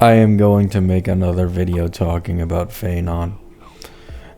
I am going to make another video talking about Feyen.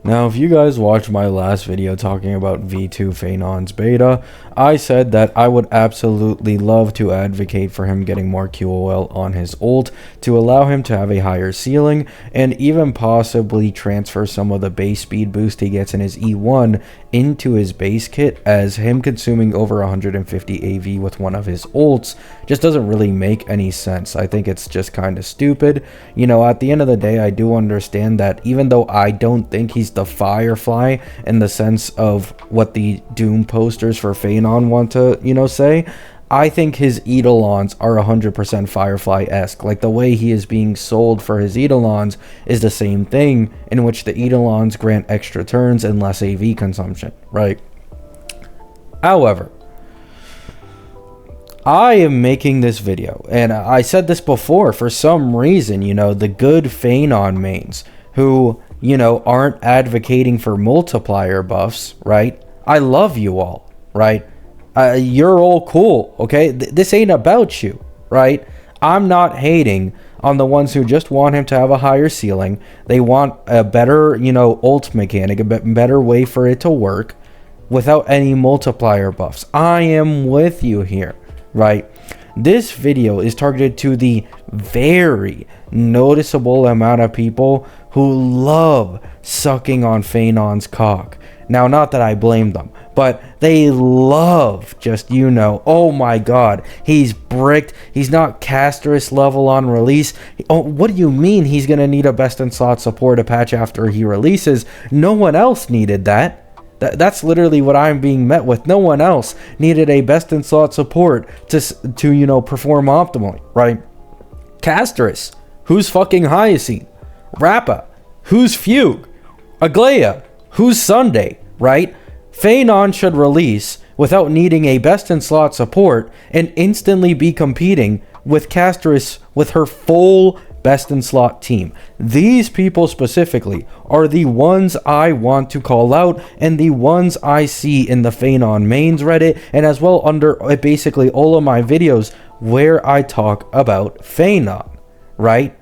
Now, if you guys watched my last video talking about V2 Feyen's beta, I said that I would absolutely love to advocate for him getting more QOL on his ult to allow him to have a higher ceiling and even possibly transfer some of the base speed boost he gets in his E1 into his base kit, as him consuming over 150 AV with one of his ults just doesn't really make any sense. I think it's just kind of stupid. You know, at the end of the day, I do understand that even though I don't think he's the Firefly in the sense of what the Doom posters for Feyen want to, say, I think his Eidolons are 100% Firefly-esque. Like, the way he is being sold for his Eidolons is the same thing, in which the Eidolons grant extra turns and less AV consumption, right? However, I am making this video, and I said this before, for some reason, the good Feyen mains who, aren't advocating for multiplier buffs, right? I love you all, right? You're all cool, okay? This ain't about you, right? I'm not hating on the ones who just want him to have a higher ceiling. They want a better, ult mechanic, a better way for it to work without any multiplier buffs. I am with you here, right? This video is targeted to the very noticeable amount of people who love sucking on Feyen's cock. Now, not that I blame them, but they love just, oh my god, he's bricked, he's not Casterus level on release. Oh, what do you mean he's going to need a best in slot support a patch after he releases? No one else needed that. That's literally what I'm being met with. No one else needed a best in slot support to perform optimally, right? Casterus, who's fucking Hyacine? Rappa, who's Fugue? Aglaia, who's Sunday, right? Feyen should release without needing a best in slot support and instantly be competing with Casterus with her full best in slot team. These people specifically are the ones I want to call out and the ones I see in the Feyen mains Reddit, and as well under basically all of my videos where I talk about Feyen, right?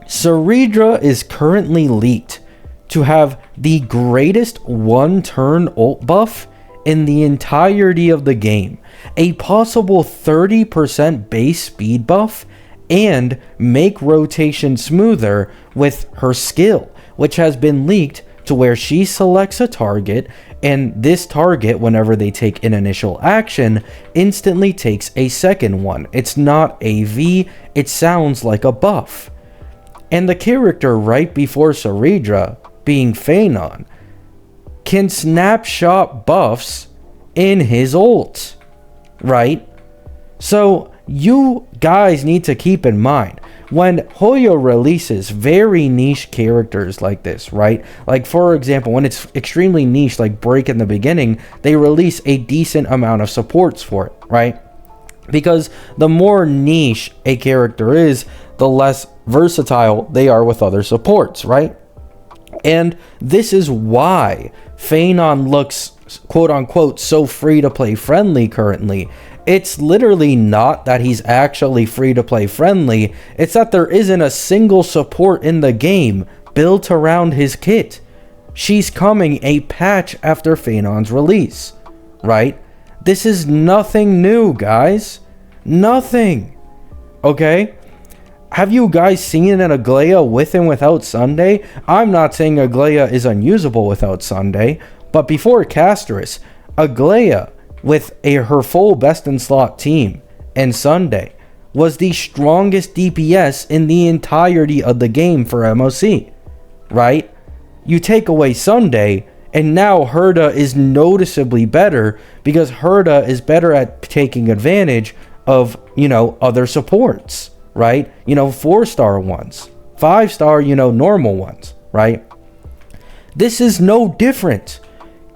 Saridra is currently leaked to have the greatest one-turn ult buff in the entirety of the game, a possible 30% base speed buff, and make rotation smoother with her skill, which has been leaked to where she selects a target, and this target, whenever they take an initial action, instantly takes a second one. It's not AV, it sounds like a buff. And the character right before Saridra, being Feyen, can snapshot buffs in his ult, right? So you guys need to keep in mind, when Hoyo releases very niche characters like this, right? Like, for example, when it's extremely niche, like Break in the beginning, they release a decent amount of supports for it, right? Because the more niche a character is, the less versatile they are with other supports, right? And this is why Feyen looks, quote-unquote, so free-to-play friendly currently. It's literally not that he's actually free-to-play friendly, it's that there isn't a single support in the game built around his kit. She's coming a patch after Feyen's release, right? This is nothing new, guys. Nothing. Okay? Have you guys seen an Aglaia with and without Sunday? I'm not saying Aglaia is unusable without Sunday, but before Casterus, Aglaia with her full best in slot team and Sunday was the strongest DPS in the entirety of the game for MOC, right? You take away Sunday, and now Herda is noticeably better because Herda is better at taking advantage of, other supports, right? 4-star ones, 5-star, normal ones, right? This is no different.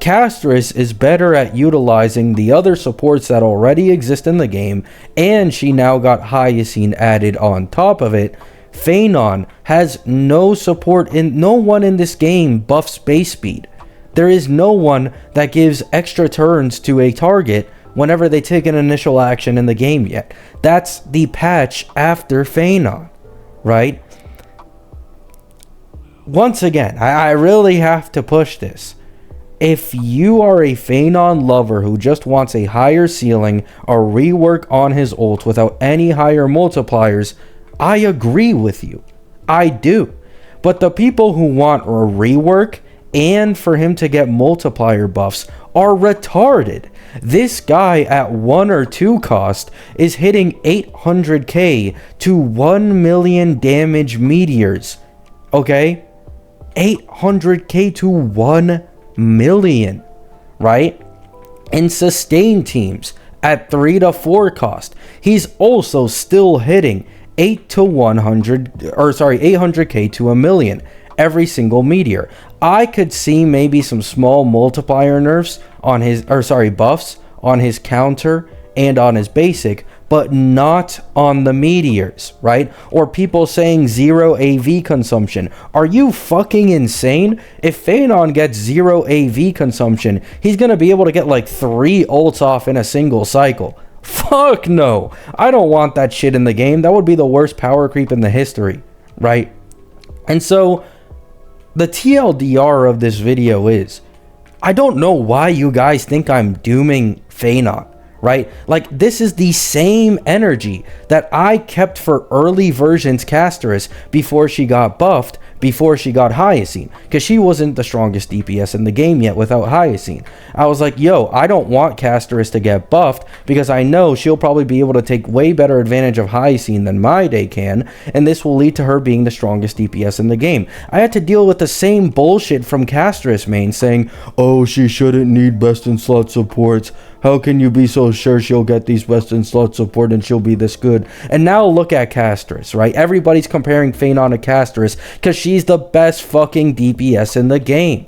Casterus is better at utilizing the other supports that already exist in the game, and she now got Hyacine added on top of it. Feyen has no support, no one in this game buffs base speed. There is no one that gives extra turns to a target whenever they take an initial action in the game yet. That's the patch after Phaedon, right? Once again, I really have to push this. If you are a Phaedon lover who just wants a higher ceiling or rework on his ult without any higher multipliers, I agree with you. I do. But the people who want a rework and for him to get multiplier buffs are retarded. This guy at 1 or 2 cost is hitting 800k to 1 million damage meteors. Okay? 800k to 1 million, right? In sustain teams at 3 to 4 cost, he's also still hitting 800k to a million every single meteor. I could see maybe some small multiplier nerfs on his, buffs on his counter and on his basic, but not on the meteors, right? Or people saying 0 AV consumption. Are you fucking insane? If Phaedon gets 0 AV consumption, he's gonna be able to get like 3 ults off in a single cycle. Fuck no. I don't want that shit in the game. That would be the worst power creep in the history, right? And so the TLDR of this video is, I don't know why you guys think I'm dooming Phaedon, right? Like, this is the same energy that I kept for early versions Casterus before she got buffed, before she got Hyacine, because she wasn't the strongest DPS in the game yet without Hyacine. I was like, yo, I don't want Casterus to get buffed because I know she'll probably be able to take way better advantage of Hyacine than Phaidei can, and this will lead to her being the strongest DPS in the game. I had to deal with the same bullshit from Casterus main saying, oh, she shouldn't need best in slot supports. How can you be so sure she'll get these best in slot support and she'll be this good? And now look at Casterus, right? Everybody's comparing Phaedon to Casterus because she's the best fucking DPS in the game.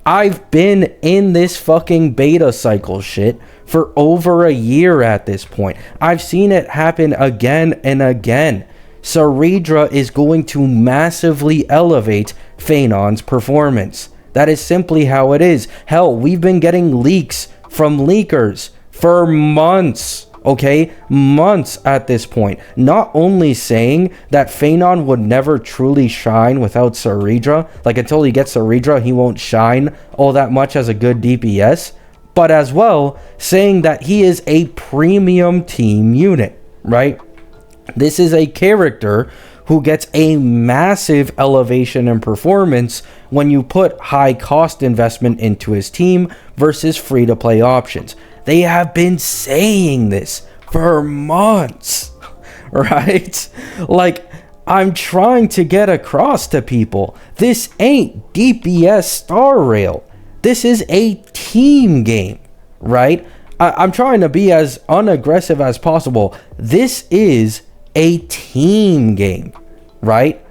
I've been in this fucking beta cycle shit for over a year at this point. I've seen it happen again and again. Saridra is going to massively elevate Phaedon's performance. That is simply how it is. Hell, we've been getting leaks from leakers for months, okay? Months at this point. Not only saying that Phaedon would never truly shine without Saridra, like until he gets Saridra, he won't shine all that much as a good DPS, but as well saying that he is a premium team unit, right? This is a character who gets a massive elevation in performance when you put high cost investment into his team versus free-to-play options. They have been saying this for months, right? Like, I'm trying to get across to people, this ain't DPS Star Rail. This is a team game, right? I'm trying to be as unaggressive as possible. This is a team game, right?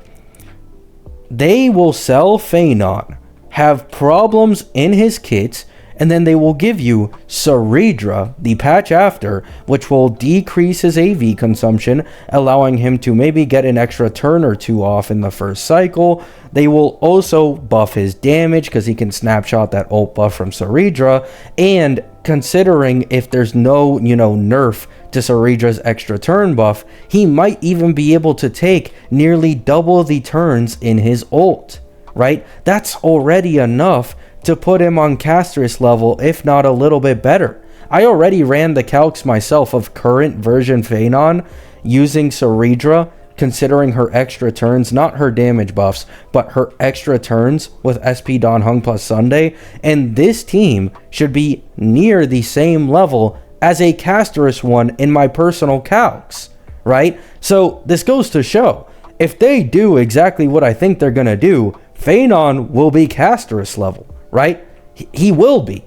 They will sell Phaedon, have problems in his kits, and then they will give you Saridra, the patch after, which will decrease his AV consumption, allowing him to maybe get an extra turn or 2 off in the first cycle. They will also buff his damage because he can snapshot that ult buff from Saridra, and considering if there's no, nerf to Saridra's extra turn buff, he might even be able to take nearly double the turns in his ult, right? That's already enough to put him on Casterus level, if not a little bit better. I already ran the calcs myself of current version Phaedon using Saridra, considering her extra turns, not her damage buffs, but her extra turns with SP Dan Heng plus Sunday, and this team should be near the same level as a Casterus one in my personal calcs, right? So this goes to show, if they do exactly what I think they're gonna do, Phaedon will be Casterus level, right? He will be,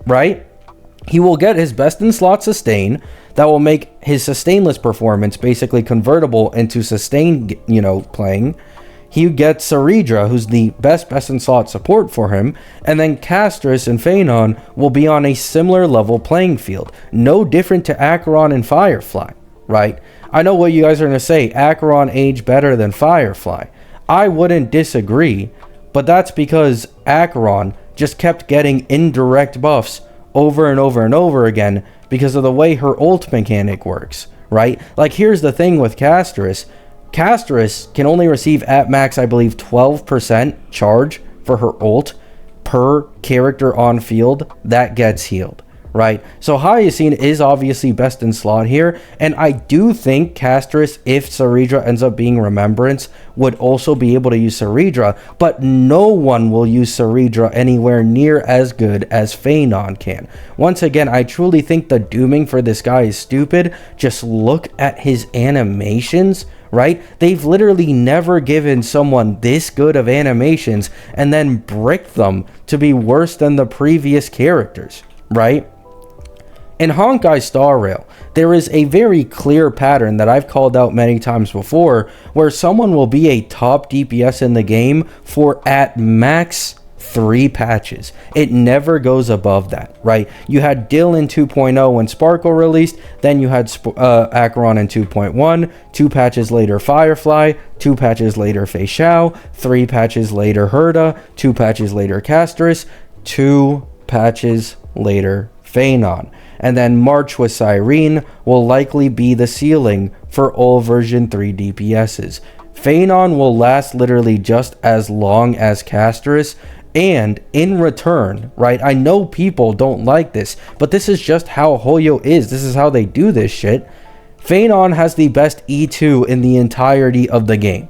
right? He will get his best in slot sustain that will make his sustainless performance basically convertible into sustain, playing. He gets Saridra, who's the best in slot support for him, and then Casterus and Phaedon will be on a similar level playing field. No different to Acheron and Firefly, right? I know what you guys are going to say, Acheron aged better than Firefly. I wouldn't disagree, but that's because Acheron just kept getting indirect buffs over and over and over again because of the way her ult mechanic works, right? Like, here's the thing with Castris. Castris can only receive at max, I believe, 12% charge for her ult per character on field that gets healed, right? So Hyacinth is obviously best in slot here, and I do think Castris, if Saridra ends up being Remembrance, would also be able to use Saridra, but no one will use Saridra anywhere near as good as Feyen can. Once again, I truly think the dooming for this guy is stupid. Just look at his animations, right? They've literally never given someone this good of animations and then bricked them to be worse than the previous characters, right? In Honkai Star Rail, there is a very clear pattern that I've called out many times before, where someone will be a top DPS in the game for at max 3 patches. It never goes above that, right? You had Dill in 2.0 when Sparkle released, then you had Acheron in 2.1, 2 patches later Firefly, 2 patches later Fei Xiao, 3 patches later Herda, 2 patches later Castris, 2 patches later Feyen. And then March with Cyrene will likely be the ceiling for all version 3 DPSs. Feyen will last literally just as long as Castris, and in return, right, I know people don't like this, but this is just how Hoyo is. This is how they do this shit. Feyen has the best E2 in the entirety of the game.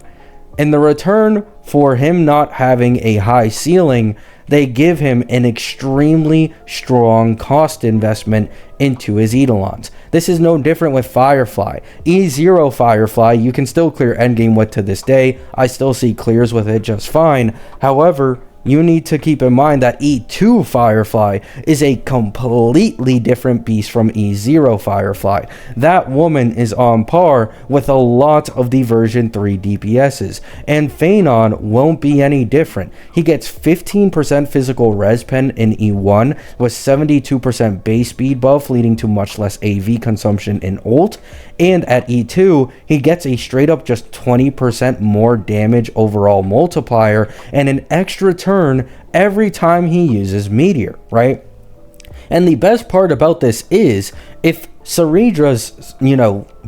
In the return for him not having a high ceiling, they give him an extremely strong cost investment into his Eidolons. This is no different with Firefly. E0 Firefly, you can still clear endgame with to this day. I still see clears with it just fine. However, you need to keep in mind that E2 Firefly is a completely different beast from E0 Firefly. That woman is on par with a lot of the version 3 DPSs, and Feyen won't be any different. He gets 15% physical res pen in E1 with 72% base speed buff, leading to much less AV consumption in ult, and at E2 he gets a straight up just 20% more damage overall multiplier and an extra turn every time he uses Meteor, right? And the best part about this is, if Saridra's,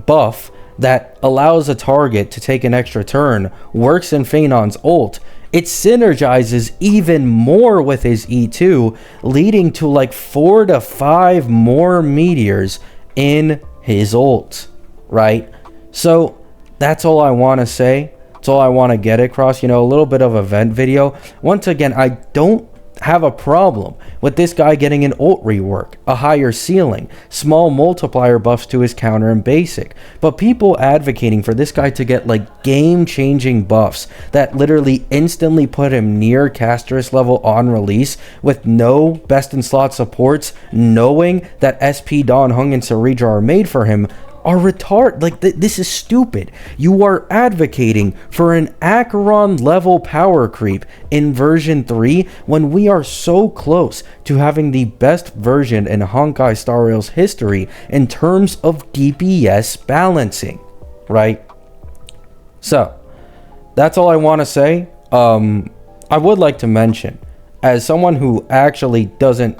buff that allows a target to take an extra turn works in Feyen's ult, it synergizes even more with his E2, leading to like 4 to 5 more meteors in his ult, right? So that's all I want to say. That's all I want to get across, a little bit of a vent video. Once again, I don't have a problem with this guy getting an ult rework, a higher ceiling, small multiplier buffs to his counter and basic. But people advocating for this guy to get like game-changing buffs that literally instantly put him near Castris level on release with no best in slot supports, knowing that SP, Dawn, Hung, and Saridra are made for him, are retarded. Like, this is stupid. You are advocating for an Acheron level power creep in version 3 when we are so close to having the best version in Honkai Star Rail's history in terms of DPS balancing, right? So that's all I want to say. I would like to mention, as someone who actually doesn't,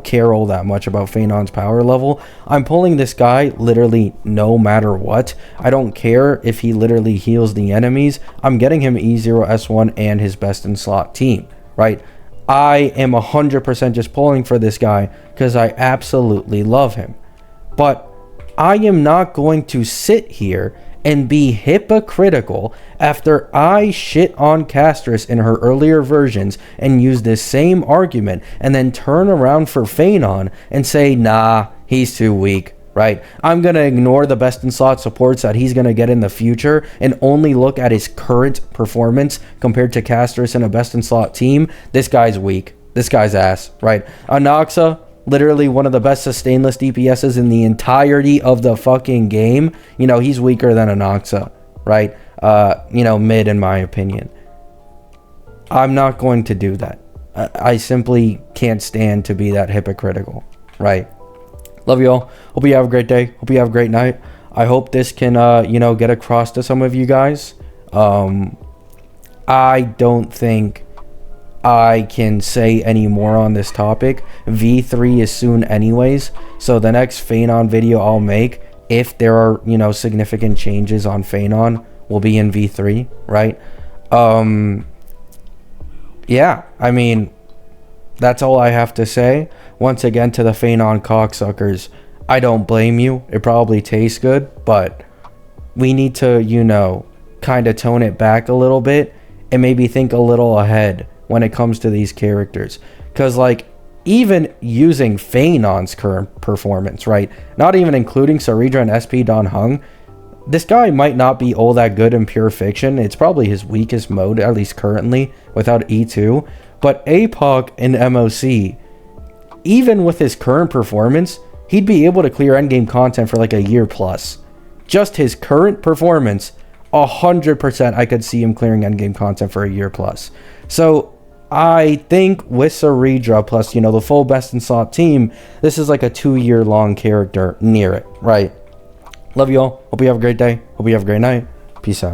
care all that much about Feyen's power level, I'm pulling this guy literally no matter what. I don't care if he literally heals the enemies. I'm getting him E0 S1 and his best in slot team, right? I am 100% just pulling for this guy because I absolutely love him. But I am not going to sit here and be hypocritical after I shit on Castris in her earlier versions and use this same argument and then turn around for Feyen and say, nah, he's too weak, right? I'm going to ignore the best in slot supports that he's going to get in the future and only look at his current performance compared to Castris in a best in slot team. This guy's weak. This guy's ass, right? Anaxa, literally one of the best sustainless DPSs in the entirety of the fucking game. He's weaker than Anaxa, right? Mid in my opinion. I'm not going to do that. I simply can't stand to be that hypocritical, right? Love you all. Hope you have a great day. Hope you have a great night. I hope this can, get across to some of you guys. I don't think I can say any more on this topic. V3 is soon anyways, so the next Phaenon video I'll make, if there are, you know, significant changes on Phaenon, will be in V3, right? Yeah, I mean, that's all I have to say. Once again, to the Phaenon cocksuckers, I don't blame you. It probably tastes good, but we need to, you know, kind of tone it back a little bit and maybe think a little ahead when it comes to these characters. Because, like, even using Phaenon's current performance, right? Not even including Saridra and SP Don Hung, this guy might not be all that good in pure fiction. It's probably his weakest mode, at least currently, without E2. But APOC in MOC, even with his current performance, he'd be able to clear endgame content for like a year plus. Just his current performance, 100% I could see him clearing endgame content for a year plus. So I think with Saridra plus, you know, the full best in slot team, this is like a 2-year long character near it, right? Love you all. Hope you have a great day. Hope you have a great night. Peace out.